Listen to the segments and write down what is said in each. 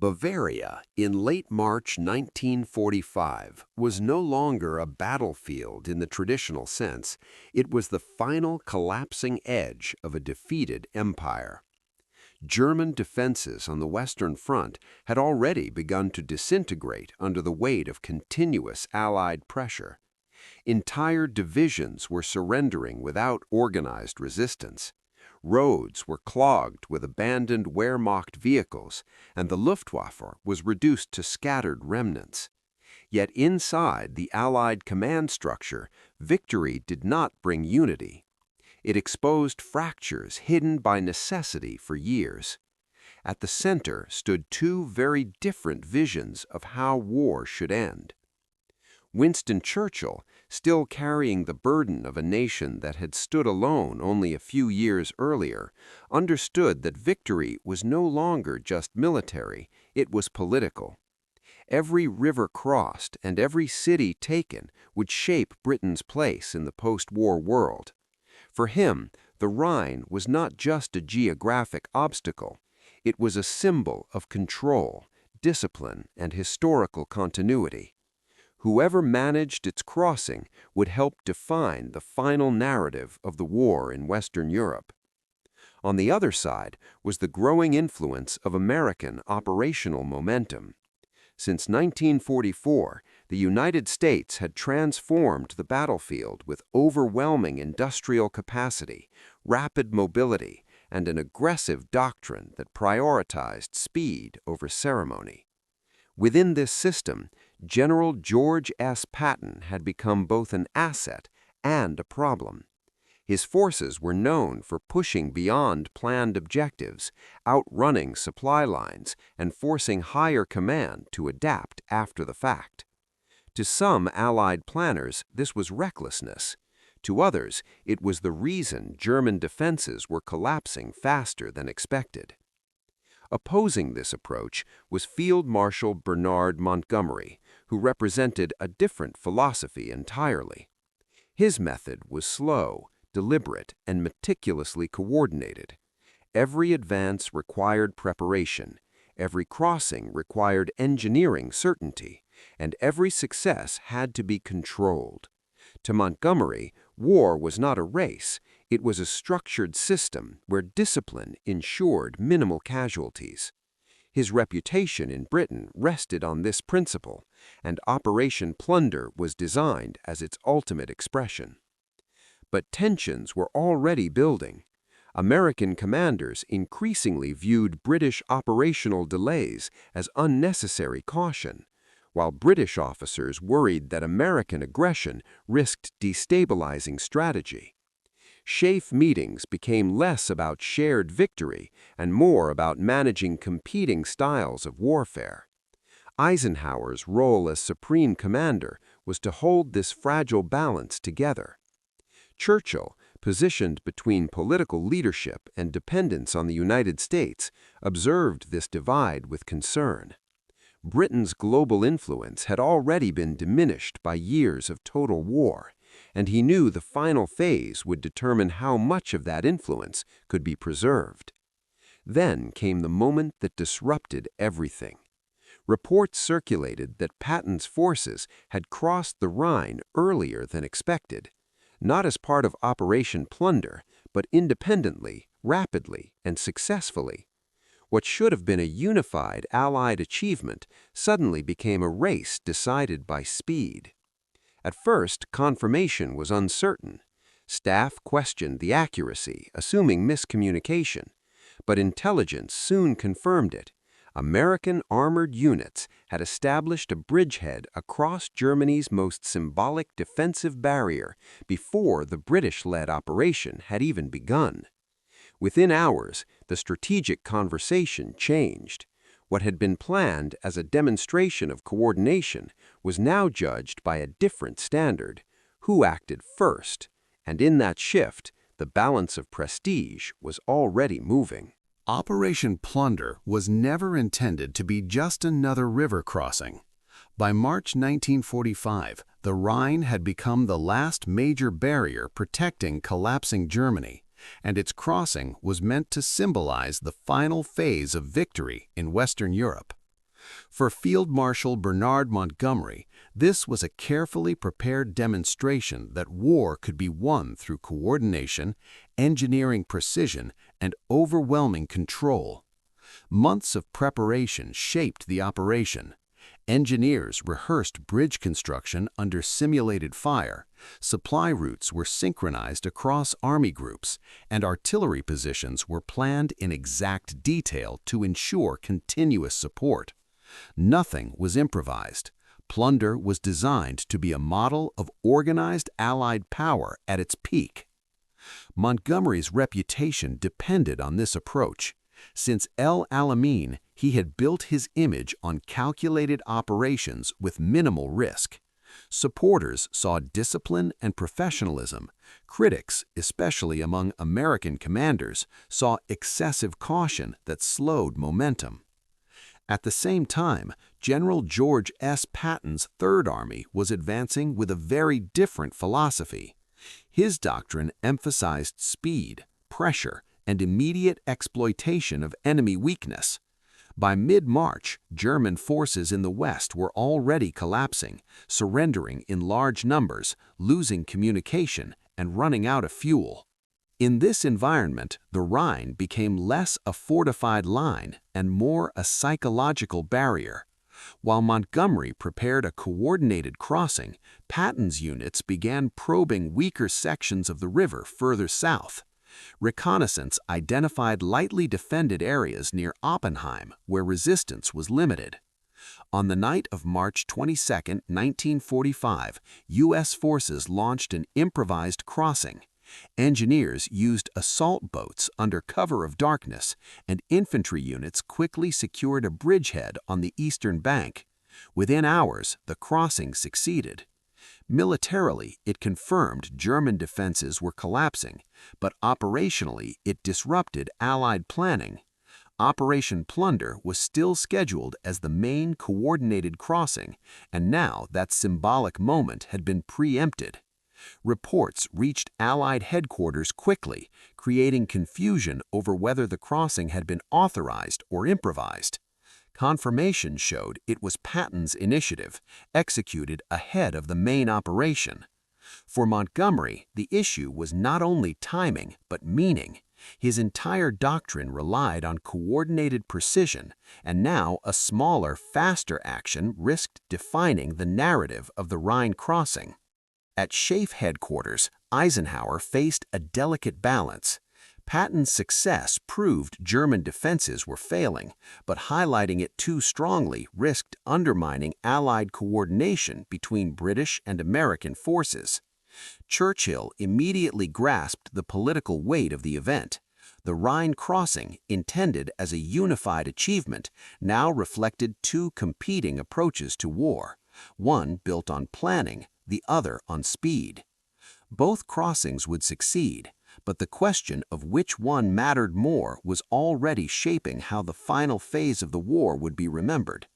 Bavaria, in late March 1945, was no longer a battlefield in the traditional sense. It was the final collapsing edge of a defeated empire. German defenses on the Western Front had already begun to disintegrate under the weight of continuous Allied pressure. Entire divisions were surrendering without organized resistance. Roads were clogged with abandoned Wehrmacht vehicles, and the Luftwaffe was reduced to scattered remnants. Yet inside the Allied command structure, victory did not bring unity. It exposed fractures hidden by necessity for years. At the center stood two very different visions of how war should end. Winston Churchill, still carrying the burden of a nation that had stood alone only a few years earlier, understood that victory was no longer just military, it was political. Every river crossed and every city taken would shape Britain's place in the post-war world. For him, the Rhine was not just a geographic obstacle, it was a symbol of control, discipline, and historical continuity. Whoever managed its crossing would help define the final narrative of the war in Western Europe. On the other side was the growing influence of American operational momentum. Since 1944, the United States had transformed the battlefield with overwhelming industrial capacity, rapid mobility, and an aggressive doctrine that prioritized speed over ceremony. Within this system, General George S. Patton had become both an asset and a problem. His forces were known for pushing beyond planned objectives, outrunning supply lines, and forcing higher command to adapt after the fact. To some Allied planners, this was recklessness. To others, it was the reason German defenses were collapsing faster than expected. Opposing this approach was Field Marshal Bernard Montgomery, who represented a different philosophy entirely. His method was slow, deliberate, and meticulously coordinated. Every advance required preparation, every crossing required engineering certainty, and every success had to be controlled. To Montgomery, war was not a race, it was a structured system where discipline ensured minimal casualties. His reputation in Britain rested on this principle, and Operation Plunder was designed as its ultimate expression. But tensions were already building. American commanders increasingly viewed British operational delays as unnecessary caution, while British officers worried that American aggression risked destabilizing strategy. SHAEF meetings became less about shared victory and more about managing competing styles of warfare. Eisenhower's role as supreme commander was to hold this fragile balance together. Churchill, positioned between political leadership and dependence on the United States, observed this divide with concern. Britain's global influence had already been diminished by years of total war, and he knew the final phase would determine how much of that influence could be preserved. Then came the moment that disrupted everything. Reports circulated that Patton's forces had crossed the Rhine earlier than expected, not as part of Operation Plunder, but independently, rapidly, and successfully. What should have been a unified Allied achievement suddenly became a race decided by speed. At first, confirmation was uncertain. Staff questioned the accuracy, assuming miscommunication, but intelligence soon confirmed it. American armored units had established a bridgehead across Germany's most symbolic defensive barrier before the British-led operation had even begun. Within hours, the strategic conversation changed. What had been planned as a demonstration of coordination was now judged by a different standard: who acted first, and in that shift, the balance of prestige was already moving. Operation Plunder was never intended to be just another river crossing. By March 1945, the Rhine had become the last major barrier protecting collapsing Germany, and its crossing was meant to symbolize the final phase of victory in Western Europe. For Field Marshal Bernard Montgomery, this was a carefully prepared demonstration that war could be won through coordination, engineering precision, and overwhelming control. Months of preparation shaped the operation. Engineers rehearsed bridge construction under simulated fire, supply routes were synchronized across army groups, and artillery positions were planned in exact detail to ensure continuous support. Nothing was improvised. Plunder was designed to be a model of organized Allied power at its peak. Montgomery's reputation depended on this approach. Since El Alamein, he had built his image on calculated operations with minimal risk. Supporters saw discipline and professionalism. Critics, especially among American commanders, saw excessive caution that slowed momentum. At the same time, General George S. Patton's Third Army was advancing with a very different philosophy. His doctrine emphasized speed, pressure, and immediate exploitation of enemy weakness. By mid-March, German forces in the West were already collapsing, surrendering in large numbers, losing communication, and running out of fuel. In this environment, the Rhine became less a fortified line and more a psychological barrier. While Montgomery prepared a coordinated crossing, Patton's units began probing weaker sections of the river further south. Reconnaissance identified lightly defended areas near Oppenheim where resistance was limited. On the night of March 22, 1945, U.S. forces launched an improvised crossing. Engineers used assault boats under cover of darkness, and infantry units quickly secured a bridgehead on the eastern bank. Within hours, the crossing succeeded. Militarily, it confirmed German defenses were collapsing, but operationally, it disrupted Allied planning. Operation Plunder was still scheduled as the main coordinated crossing, and now that symbolic moment had been preempted. Reports reached Allied headquarters quickly, creating confusion over whether the crossing had been authorized or improvised. Confirmation showed it was Patton's initiative, executed ahead of the main operation. For Montgomery, the issue was not only timing, but meaning. His entire doctrine relied on coordinated precision, and now a smaller, faster action risked defining the narrative of the Rhine crossing. At SHAEF headquarters, Eisenhower faced a delicate balance. Patton's success proved German defenses were failing, but highlighting it too strongly risked undermining Allied coordination between British and American forces. Churchill immediately grasped the political weight of the event. The Rhine crossing, intended as a unified achievement, now reflected two competing approaches to war, one built on planning, the other on speed. Both crossings would succeed, but the question of which one mattered more was already shaping how the final phase of the war would be remembered.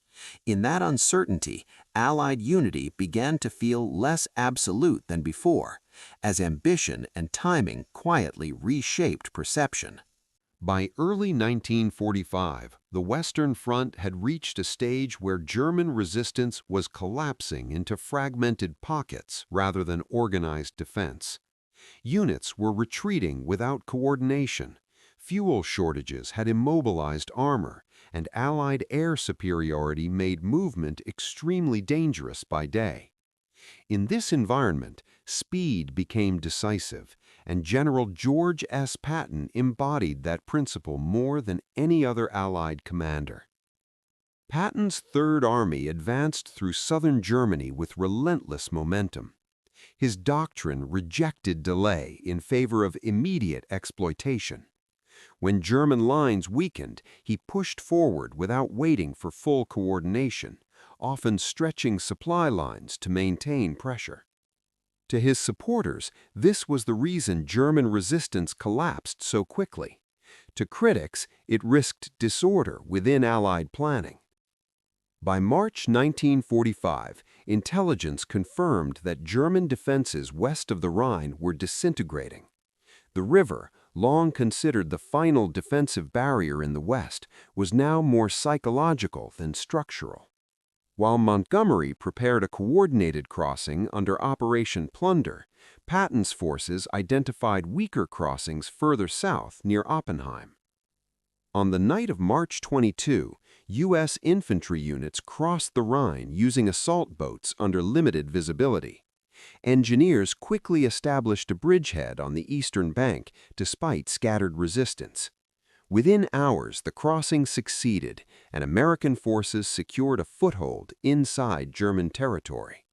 In that uncertainty, Allied unity began to feel less absolute than before, as ambition and timing quietly reshaped perception. By early 1945, the Western Front had reached a stage where German resistance was collapsing into fragmented pockets rather than organized defense. Units were retreating without coordination. Fuel shortages had immobilized armor, and Allied air superiority made movement extremely dangerous by day. In this environment, speed became decisive, and General George S. Patton embodied that principle more than any other Allied commander. Patton's Third Army advanced through southern Germany with relentless momentum. His doctrine rejected delay in favor of immediate exploitation. When German lines weakened, he pushed forward without waiting for full coordination, often stretching supply lines to maintain pressure. To his supporters, this was the reason German resistance collapsed so quickly. To critics, it risked disorder within Allied planning. By March 1945, intelligence confirmed that German defenses west of the Rhine were disintegrating. The river, long considered the final defensive barrier in the West, was now more psychological than structural. While Montgomery prepared a coordinated crossing under Operation Plunder, Patton's forces identified weaker crossings further south near Oppenheim. On the night of March 22, U.S. infantry units crossed the Rhine using assault boats under limited visibility. Engineers quickly established a bridgehead on the eastern bank despite scattered resistance. Within hours, the crossing succeeded, and American forces secured a foothold inside German territory.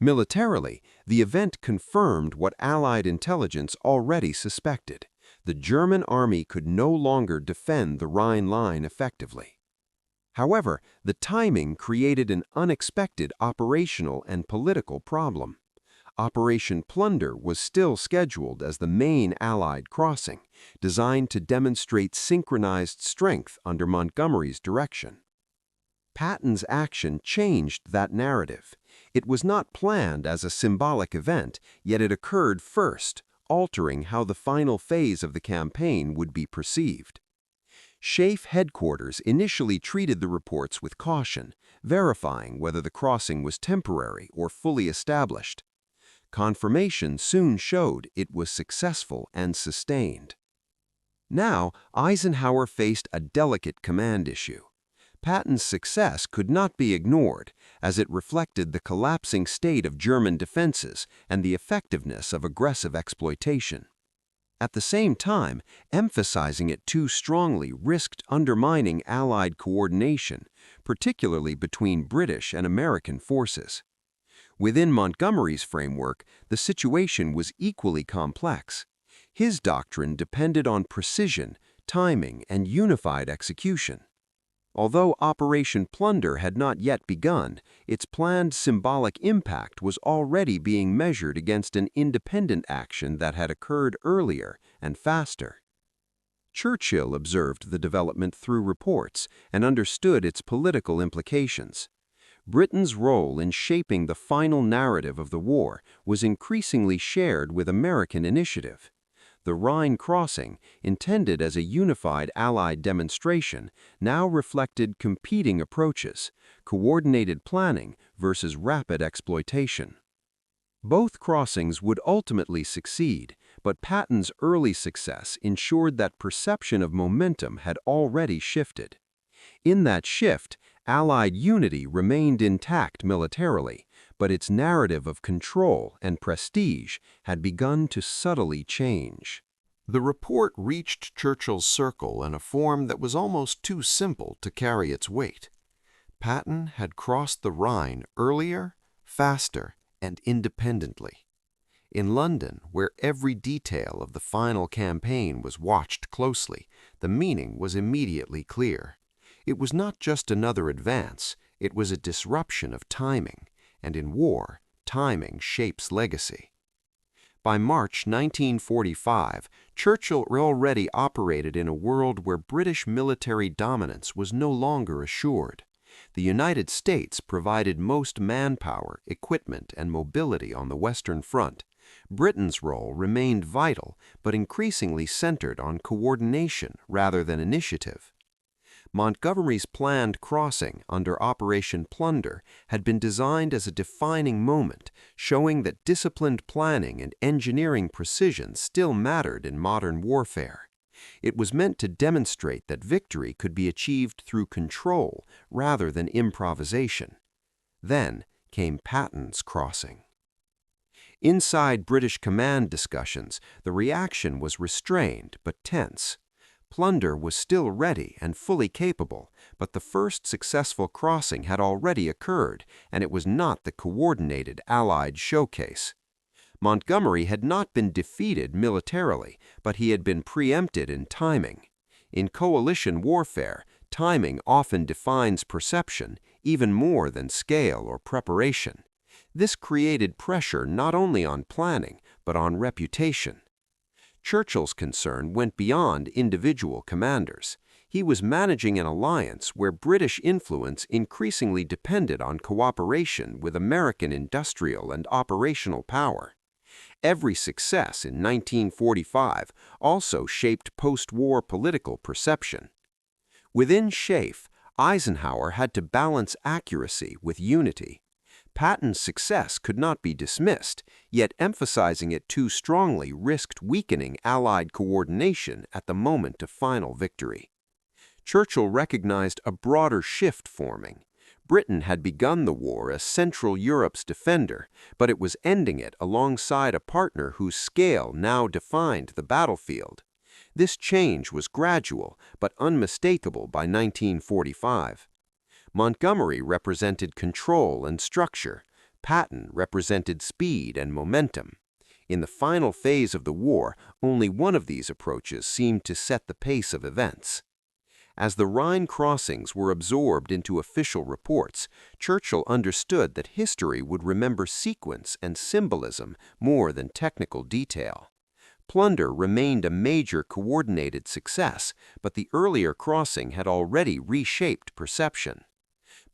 Militarily, the event confirmed what Allied intelligence already suspected. The German army could no longer defend the Rhine line effectively. However, the timing created an unexpected operational and political problem. Operation Plunder was still scheduled as the main Allied crossing, designed to demonstrate synchronized strength under Montgomery's direction. Patton's action changed that narrative. It was not planned as a symbolic event, yet it occurred first, altering how the final phase of the campaign would be perceived. SHAEF headquarters initially treated the reports with caution, verifying whether the crossing was temporary or fully established. Confirmation soon showed it was successful and sustained. Now, Eisenhower faced a delicate command issue. Patton's success could not be ignored, as it reflected the collapsing state of German defenses and the effectiveness of aggressive exploitation. At the same time, emphasizing it too strongly risked undermining Allied coordination, particularly between British and American forces. Within Montgomery's framework, the situation was equally complex. His doctrine depended on precision, timing, and unified execution. Although Operation Plunder had not yet begun, its planned symbolic impact was already being measured against an independent action that had occurred earlier and faster. Churchill observed the development through reports and understood its political implications. Britain's role in shaping the final narrative of the war was increasingly shared with American initiative. The Rhine crossing, intended as a unified Allied demonstration, now reflected competing approaches, coordinated planning versus rapid exploitation. Both crossings would ultimately succeed, but Patton's early success ensured that perception of momentum had already shifted. In that shift, Allied unity remained intact militarily, but its narrative of control and prestige had begun to subtly change. The report reached Churchill's circle in a form that was almost too simple to carry its weight. Patton had crossed the Rhine earlier, faster, and independently. In London, where every detail of the final campaign was watched closely, the meaning was immediately clear. It was not just another advance, it was a disruption of timing, and in war, timing shapes legacy. By March 1945, Churchill already operated in a world where British military dominance was no longer assured. The United States provided most manpower, equipment, and mobility on the Western Front. Britain's role remained vital, but increasingly centered on coordination rather than initiative. Montgomery's planned crossing under Operation Plunder had been designed as a defining moment, showing that disciplined planning and engineering precision still mattered in modern warfare. It was meant to demonstrate that victory could be achieved through control rather than improvisation. Then came Patton's crossing. Inside British command discussions, the reaction was restrained but tense. Plunder was still ready and fully capable, but the first successful crossing had already occurred, and it was not the coordinated Allied showcase. Montgomery had not been defeated militarily, but he had been preempted in timing. In coalition warfare, timing often defines perception, even more than scale or preparation. This created pressure not only on planning, but on reputation. Churchill's concern went beyond individual commanders. He was managing an alliance where British influence increasingly depended on cooperation with American industrial and operational power. Every success in 1945 also shaped post-war political perception. Within SHAEF, Eisenhower had to balance accuracy with unity. Patton's success could not be dismissed, yet emphasizing it too strongly risked weakening Allied coordination at the moment of final victory. Churchill recognized a broader shift forming. Britain had begun the war as Central Europe's defender, but it was ending it alongside a partner whose scale now defined the battlefield. This change was gradual but unmistakable by 1945. Montgomery represented control and structure. Patton represented speed and momentum. In the final phase of the war, only one of these approaches seemed to set the pace of events. As the Rhine crossings were absorbed into official reports, Churchill understood that history would remember sequence and symbolism more than technical detail. Plunder remained a major coordinated success, but the earlier crossing had already reshaped perception.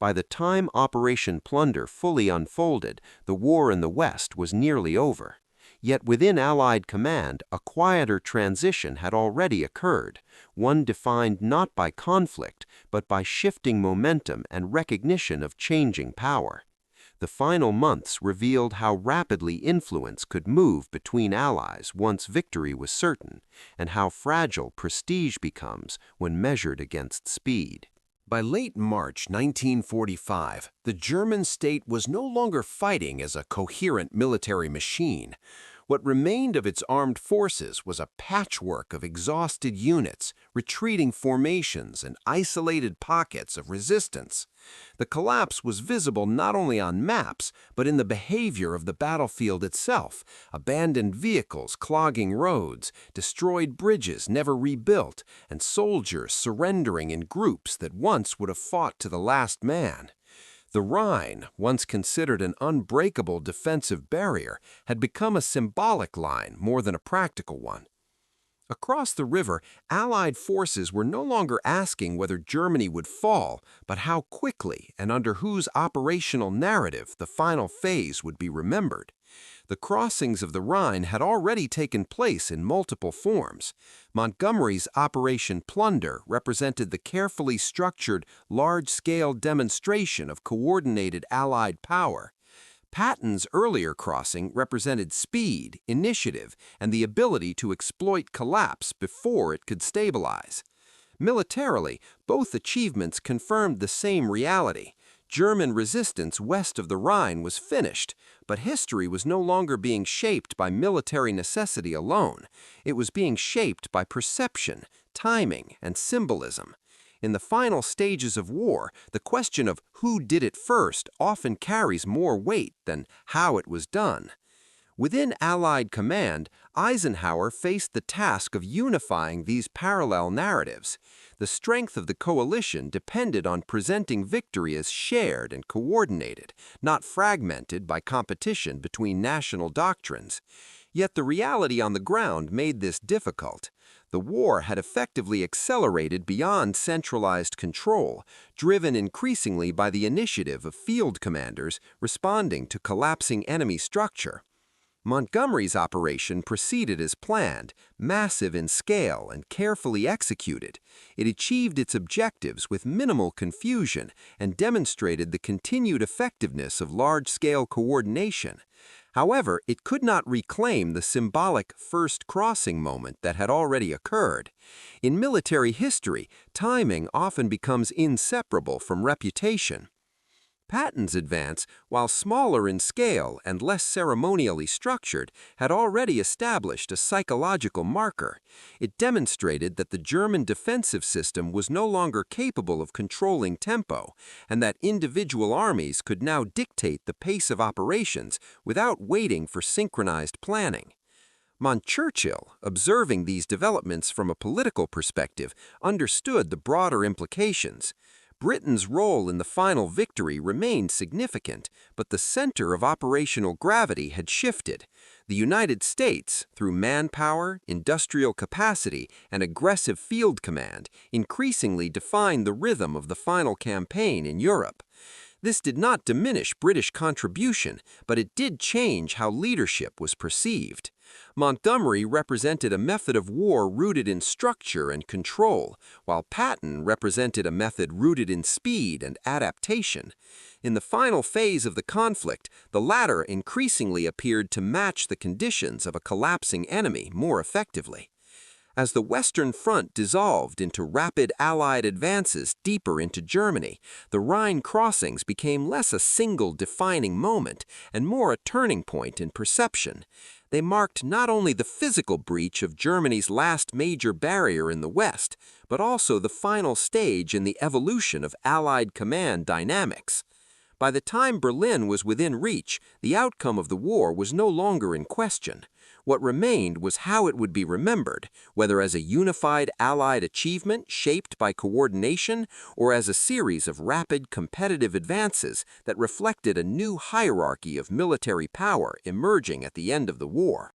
By the time Operation Plunder fully unfolded, the war in the West was nearly over. Yet within Allied command, a quieter transition had already occurred, one defined not by conflict, but by shifting momentum and recognition of changing power. The final months revealed how rapidly influence could move between allies once victory was certain, and how fragile prestige becomes when measured against speed. By late March 1945, the German state was no longer fighting as a coherent military machine. What remained of its armed forces was a patchwork of exhausted units, retreating formations, and isolated pockets of resistance. The collapse was visible not only on maps, but in the behavior of the battlefield itself: abandoned vehicles clogging roads, destroyed bridges never rebuilt, and soldiers surrendering in groups that once would have fought to the last man. The Rhine, once considered an unbreakable defensive barrier, had become a symbolic line more than a practical one. Across the river, Allied forces were no longer asking whether Germany would fall, but how quickly and under whose operational narrative the final phase would be remembered. The crossings of the Rhine had already taken place in multiple forms. Montgomery's Operation Plunder represented the carefully structured, large-scale demonstration of coordinated Allied power. Patton's earlier crossing represented speed, initiative, and the ability to exploit collapse before it could stabilize. Militarily, both achievements confirmed the same reality. German resistance west of the Rhine was finished, but history was no longer being shaped by military necessity alone. It was being shaped by perception, timing, and symbolism. In the final stages of war, the question of who did it first often carries more weight than how it was done. Within Allied command, Eisenhower faced the task of unifying these parallel narratives. The strength of the coalition depended on presenting victory as shared and coordinated, not fragmented by competition between national doctrines. Yet the reality on the ground made this difficult. The war had effectively accelerated beyond centralized control, driven increasingly by the initiative of field commanders responding to collapsing enemy structure. Montgomery's operation proceeded as planned, massive in scale and carefully executed. It achieved its objectives with minimal confusion and demonstrated the continued effectiveness of large-scale coordination. However, it could not reclaim the symbolic first crossing moment that had already occurred. In military history, timing often becomes inseparable from reputation. Patton's advance, while smaller in scale and less ceremonially structured, had already established a psychological marker. It demonstrated that the German defensive system was no longer capable of controlling tempo, and that individual armies could now dictate the pace of operations without waiting for synchronized planning. Churchill, observing these developments from a political perspective, understood the broader implications. Britain's role in the final victory remained significant, but the center of operational gravity had shifted. The United States, through manpower, industrial capacity, and aggressive field command, increasingly defined the rhythm of the final campaign in Europe. This did not diminish British contribution, but it did change how leadership was perceived. Montgomery represented a method of war rooted in structure and control, while Patton represented a method rooted in speed and adaptation. In the final phase of the conflict, the latter increasingly appeared to match the conditions of a collapsing enemy more effectively. As the Western Front dissolved into rapid Allied advances deeper into Germany, the Rhine crossings became less a single defining moment and more a turning point in perception. They marked not only the physical breach of Germany's last major barrier in the West, but also the final stage in the evolution of Allied command dynamics. By the time Berlin was within reach, the outcome of the war was no longer in question. What remained was how it would be remembered, whether as a unified Allied achievement shaped by coordination or as a series of rapid competitive advances that reflected a new hierarchy of military power emerging at the end of the war.